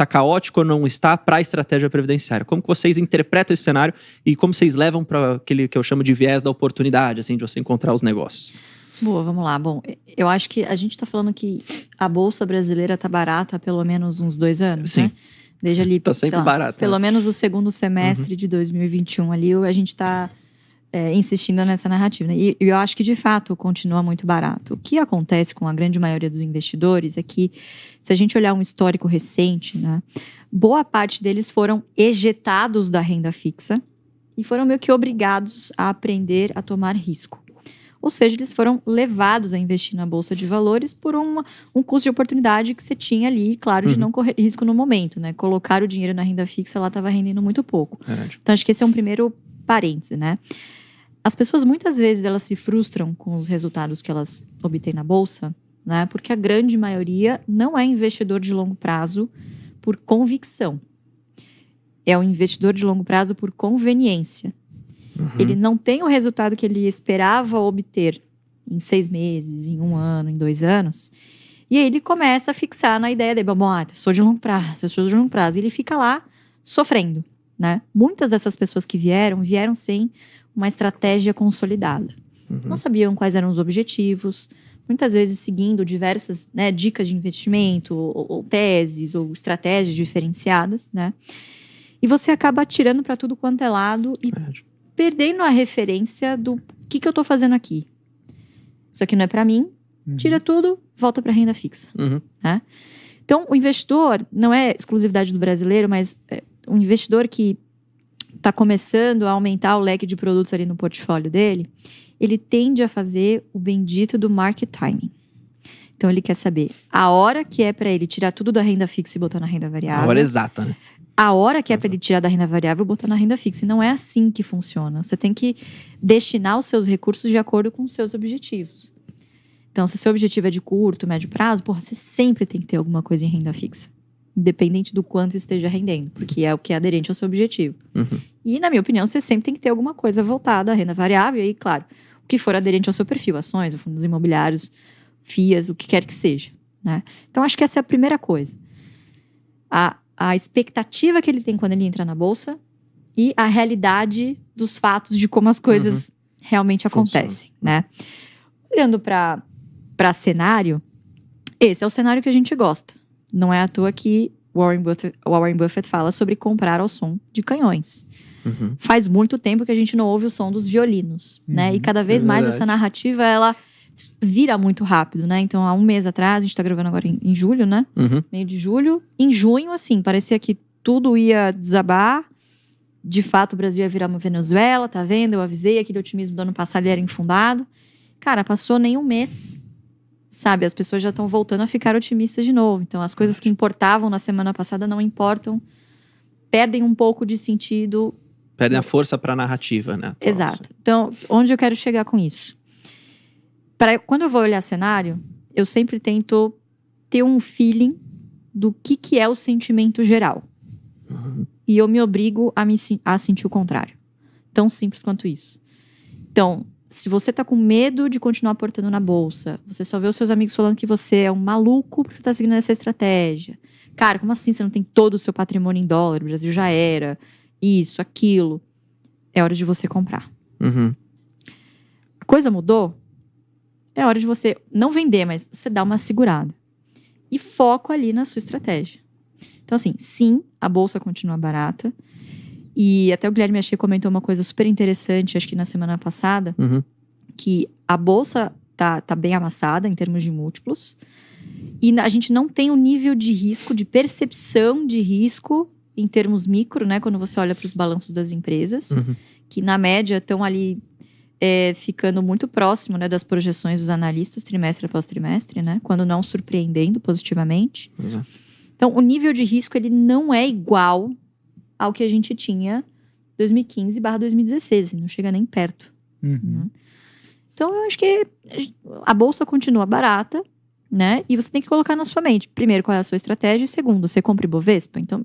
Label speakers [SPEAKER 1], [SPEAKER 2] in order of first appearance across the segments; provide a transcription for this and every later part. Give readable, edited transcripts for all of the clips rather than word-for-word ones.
[SPEAKER 1] Está caótico ou não está para a estratégia previdenciária? Como que vocês interpretam esse cenário e como vocês levam para aquele que eu chamo de viés da oportunidade, assim, de você encontrar os negócios?
[SPEAKER 2] Boa, vamos lá. Bom, eu acho que a gente está falando que a Bolsa brasileira está barata há pelo menos uns 2 anos,
[SPEAKER 1] Sim.
[SPEAKER 2] né? Desde ali,
[SPEAKER 1] Tá sempre barata,
[SPEAKER 2] pelo
[SPEAKER 1] né?
[SPEAKER 2] menos o segundo semestre de 2021 ali, a gente está insistindo nessa narrativa, né? E eu acho que, de fato, continua muito barato. O que acontece com a grande maioria dos investidores é que, se a gente olhar um histórico recente, né, boa parte deles foram ejetados da renda fixa e foram meio que obrigados a aprender a tomar risco. Ou seja, eles foram levados a investir na Bolsa de Valores por um custo de oportunidade que você tinha ali, claro, de não correr risco no momento, né? Colocar o dinheiro na renda fixa, ela estava rendendo muito pouco. Então, acho que esse é um primeiro parêntese, né? As pessoas, muitas vezes, elas se frustram com os resultados que elas obtêm na Bolsa, né? Porque a grande maioria não é investidor de longo prazo por convicção. É um investidor de longo prazo por conveniência. Ele não tem o resultado que ele esperava obter em 6 meses, em 1 ano, em 2 anos. E aí ele começa a fixar na ideia dele, bom, eu sou de longo prazo. E ele fica lá sofrendo, né? Muitas dessas pessoas que vieram sem uma estratégia consolidada. Não sabiam quais eram os objetivos, muitas vezes seguindo diversas, né, dicas de investimento, ou teses, ou estratégias diferenciadas, né? E você acaba atirando para tudo quanto é lado e perdendo a referência do que eu estou fazendo aqui. Isso aqui não é para mim, tira tudo, volta para a renda fixa. Né? Então, o investidor, não é exclusividade do brasileiro, mas um investidor que está começando a aumentar o leque de produtos ali no portfólio dele, ele tende a fazer o bendito do market timing. Então, ele quer saber a hora que é para ele tirar tudo da renda fixa e botar na renda variável.
[SPEAKER 1] A hora exata, né?
[SPEAKER 2] A hora que é para ele tirar da renda variável e botar na renda fixa. E não é assim que funciona. Você tem que destinar os seus recursos de acordo com os seus objetivos. Então, se o seu objetivo é de curto, médio prazo, você sempre tem que ter alguma coisa em renda fixa. Independente do quanto esteja rendendo. Porque é o que é aderente ao seu objetivo. E, na minha opinião, você sempre tem que ter alguma coisa voltada à renda variável. E aí, claro, o que for aderente ao seu perfil. Ações, fundos imobiliários, FIAs, o que quer que seja. Né? Então, acho que essa é a primeira coisa. A expectativa que ele tem quando ele entra na Bolsa e a realidade dos fatos de como as coisas realmente acontecem, né? Olhando para cenário, esse é o cenário que a gente gosta. Não é à toa que Warren Buffett fala sobre comprar ao som de canhões. Faz muito tempo que a gente não ouve o som dos violinos, né? E cada vez mais essa narrativa, ela vira muito rápido, né? Então, há 1 mês atrás, a gente tá gravando agora em julho, né? Meio de julho. Em junho, assim, parecia que tudo ia desabar. De fato, o Brasil ia virar uma Venezuela, tá vendo? Eu avisei, aquele otimismo do ano passado era infundado. Cara, passou nem 1 mês, sabe? As pessoas já estão voltando a ficar otimistas de novo. Então, as coisas que importavam na semana passada não importam. Perdem um pouco de sentido.
[SPEAKER 1] Perdem a força para a narrativa, né?
[SPEAKER 2] Exato. Então, onde eu quero chegar com isso? Quando eu vou olhar cenário, eu sempre tento ter um feeling do que é o sentimento geral. E eu me obrigo a sentir o contrário. Tão simples quanto isso. Então, se você tá com medo de continuar aportando na Bolsa, você só vê os seus amigos falando que você é um maluco porque você tá seguindo essa estratégia. Cara, como assim você não tem todo o seu patrimônio em dólar? O Brasil já era. Isso, aquilo. É hora de você comprar. A coisa mudou? É hora de você não vender, mas você dar uma segurada. E foco ali na sua estratégia. Então, assim, sim, a Bolsa continua barata. E até o Guilherme Achei comentou uma coisa super interessante, acho que na semana passada, que a Bolsa tá bem amassada em termos de múltiplos. E a gente não tem o nível de risco, de percepção de risco em termos micro, né? Quando você olha para os balanços das empresas, que na média estão ali ficando muito próximo, né, das projeções dos analistas, trimestre após trimestre, né? Quando não surpreendendo positivamente. Então, o nível de risco, ele não é igual ao que a gente tinha 2015/2016, não chega nem perto. Né? Então, eu acho que a Bolsa continua barata, né? E você tem que colocar na sua mente, primeiro, qual é a sua estratégia, e segundo, você compra Ibovespa. Então,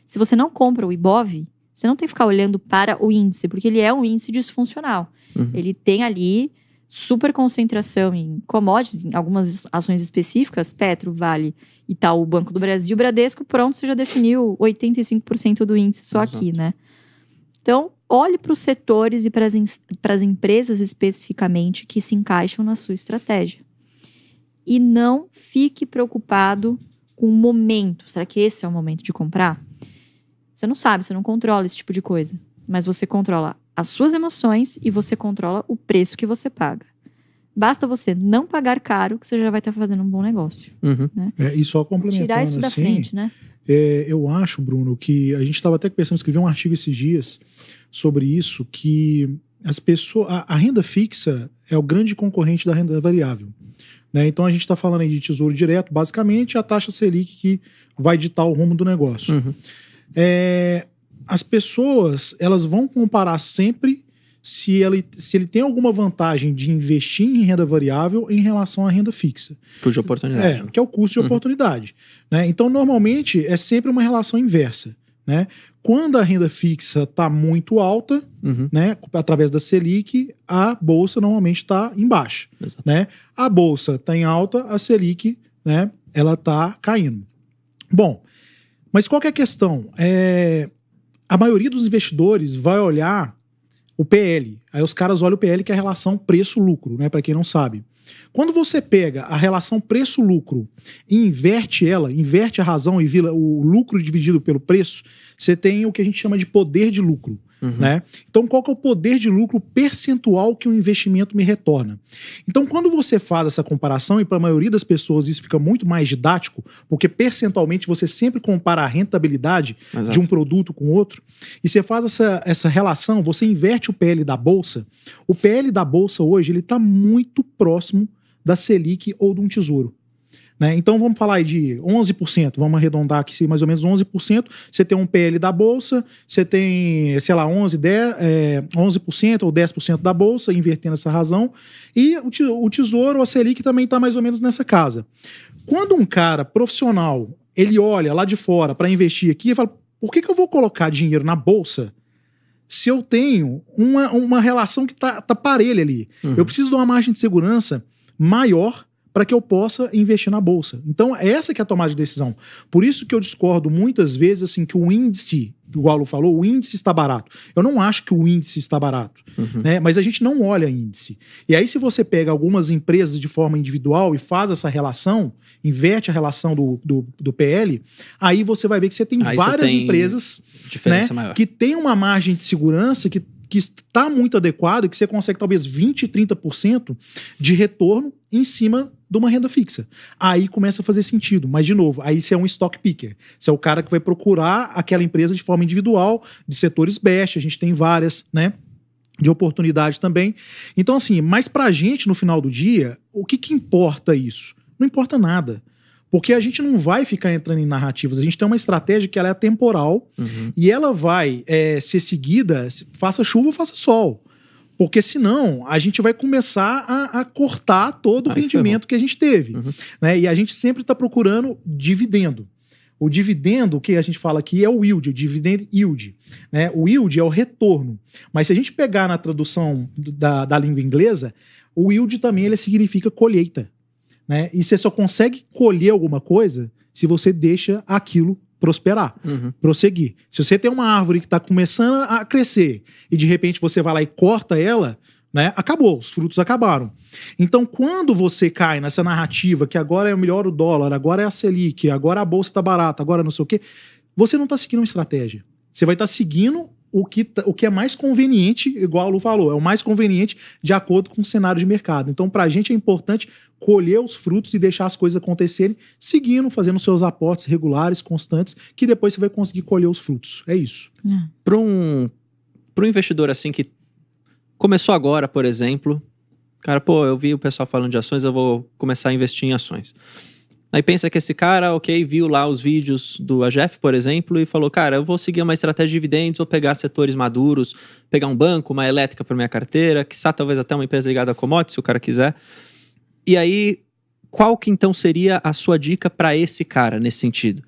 [SPEAKER 2] se você não compra o Ibov, você não tem que ficar olhando para o índice, porque ele é um índice disfuncional. Ele tem ali super concentração em commodities, em algumas ações específicas, Petro, Vale, Itaú, Banco do Brasil, Bradesco, pronto, você já definiu 85% do índice só aqui, né? Então, olhe para os setores e para as empresas especificamente que se encaixam na sua estratégia. E não fique preocupado com o momento. Será que esse é o momento de comprar? Você não sabe, você não controla esse tipo de coisa. Mas você controla as suas emoções e você controla o preço que você paga. Basta você não pagar caro que você já vai estar fazendo um bom negócio. Né?
[SPEAKER 3] E só complementando
[SPEAKER 2] tirar isso da frente, né?
[SPEAKER 3] Eu acho, Bruno, que a gente estava até pensando em escrever um artigo esses dias sobre isso, que as pessoas, a renda fixa é o grande concorrente da renda variável. Né? Então a gente está falando aí de tesouro direto, basicamente a taxa Selic que vai ditar o rumo do negócio. As pessoas, elas vão comparar sempre se ele tem alguma vantagem de investir em renda variável em relação à renda fixa.
[SPEAKER 1] Custo de oportunidade.
[SPEAKER 3] Que é o custo de oportunidade. Né? Então, normalmente, é sempre uma relação inversa. Né? Quando a renda fixa está muito alta, né, através da Selic, a Bolsa normalmente está em baixa. Né? A Bolsa está em alta, a Selic, né, ela está caindo. Bom, mas qual que é a questão? A maioria dos investidores vai olhar o PL. Aí os caras olham o PL, que é a relação preço-lucro, né? Para quem não sabe. Quando você pega a relação preço-lucro e inverte a razão e vira o lucro dividido pelo preço, você tem o que a gente chama de poder de lucro. Né? Então, qual que é o poder de lucro percentual que o investimento me retorna? Então, quando você faz essa comparação, e para a maioria das pessoas isso fica muito mais didático, porque percentualmente você sempre compara a rentabilidade de um produto com outro, e você faz essa relação, você inverte o PL da Bolsa. O PL da Bolsa hoje ele está muito próximo da Selic ou de um tesouro. Né? Então vamos falar aí de 11%, vamos arredondar aqui mais ou menos 11%, você tem um PL da Bolsa, você tem, sei lá, 11% ou 10% da Bolsa, invertendo essa razão, e o Tesouro, a Selic também está mais ou menos nessa casa. Quando um cara profissional, ele olha lá de fora para investir aqui e fala, por que eu vou colocar dinheiro na Bolsa se eu tenho uma relação que tá parelha ali? Eu preciso de uma margem de segurança maior para que eu possa investir na Bolsa. Então, essa que é a tomada de decisão. Por isso que eu discordo muitas vezes assim, que o índice, igual o Alu falou, o índice está barato. Eu não acho que o índice está barato, né? Mas a gente não olha índice. E aí, se você pega algumas empresas de forma individual e faz essa relação, inverte a relação do PL, aí você vai ver que você tem várias empresas, né, que tem uma margem de segurança que está muito adequado, que você consegue talvez 20%, 30% de retorno em cima de uma renda fixa. Aí começa a fazer sentido. Mas, de novo, aí você é um stock picker. Você é o cara que vai procurar aquela empresa de forma individual, de setores best, a gente tem várias, né? De oportunidade também. Então, assim, mas pra gente, no final do dia, o que importa isso? Não importa nada. Porque a gente não vai ficar entrando em narrativas. A gente tem uma estratégia que ela é temporal e ela vai ser seguida, faça chuva ou faça sol. Porque senão a gente vai começar a cortar todo o rendimento que a gente teve. Né? E a gente sempre está procurando dividendo. O dividendo, que a gente fala aqui, é o yield, o dividend yield. Né? O yield é o retorno. Mas se a gente pegar na tradução da língua inglesa, o yield também ele significa colheita. Né? E você só consegue colher alguma coisa se você deixa aquilo prosperar, prosseguir. Se você tem uma árvore que está começando a crescer e de repente você vai lá e corta ela, né, acabou, os frutos acabaram. Então, quando você cai nessa narrativa que agora é melhor o dólar, agora é a Selic, agora a bolsa está barata, agora não sei o quê, você não está seguindo uma estratégia. Você vai estar seguindo o que é mais conveniente, igual a Lu falou, é o mais conveniente de acordo com o cenário de mercado. Então, para a gente é importante colher os frutos e deixar as coisas acontecerem, seguindo, fazendo seus aportes regulares, constantes, que depois você vai conseguir colher os frutos. É isso.
[SPEAKER 1] Para um investidor assim que começou agora, por exemplo, cara, eu vi o pessoal falando de ações, eu vou começar a investir em ações. Aí pensa que esse cara, viu lá os vídeos do AGF, por exemplo, e falou, cara, eu vou seguir uma estratégia de dividendos, vou pegar setores maduros, pegar um banco, uma elétrica para minha carteira, quiçá talvez até uma empresa ligada a commodities, se o cara quiser. E aí, qual que então seria a sua dica para esse cara nesse sentido?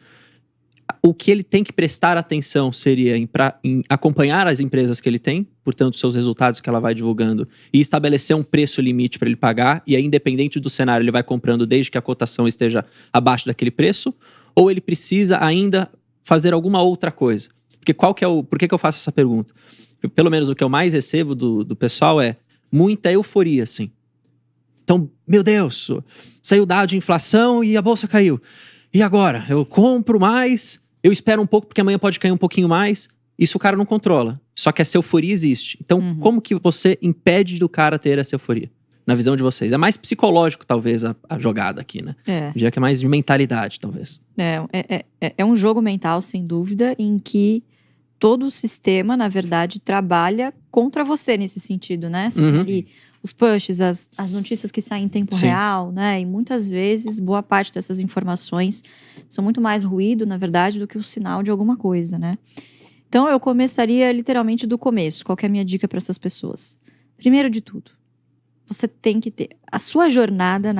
[SPEAKER 1] o que ele tem que prestar atenção seria em acompanhar as empresas que ele tem, portanto, seus resultados que ela vai divulgando, e estabelecer um preço limite para ele pagar, e aí, independente do cenário, ele vai comprando desde que a cotação esteja abaixo daquele preço, ou ele precisa ainda fazer alguma outra coisa? Porque por que eu faço essa pergunta? Pelo menos o que eu mais recebo do pessoal é muita euforia, assim. Então, meu Deus, saiu o dado de inflação e a bolsa caiu. E agora? Eu compro mais, eu espero um pouco porque amanhã pode cair um pouquinho mais. Isso o cara não controla. Só que essa euforia existe. Então, como que você impede do cara ter essa euforia? Na visão de vocês. É mais psicológico, talvez, a jogada aqui, né? Eu diria que é mais de mentalidade, talvez.
[SPEAKER 2] É um jogo mental, sem dúvida, em que todo o sistema, na verdade, trabalha contra você nesse sentido, né? Você tem ali os pushes, as notícias que saem em tempo real, né? E muitas vezes, boa parte dessas informações são muito mais ruído, na verdade, do que o sinal de alguma coisa, né? Então, eu começaria literalmente do começo. Qual que é a minha dica para essas pessoas? Primeiro de tudo, você tem que ter a sua jornada na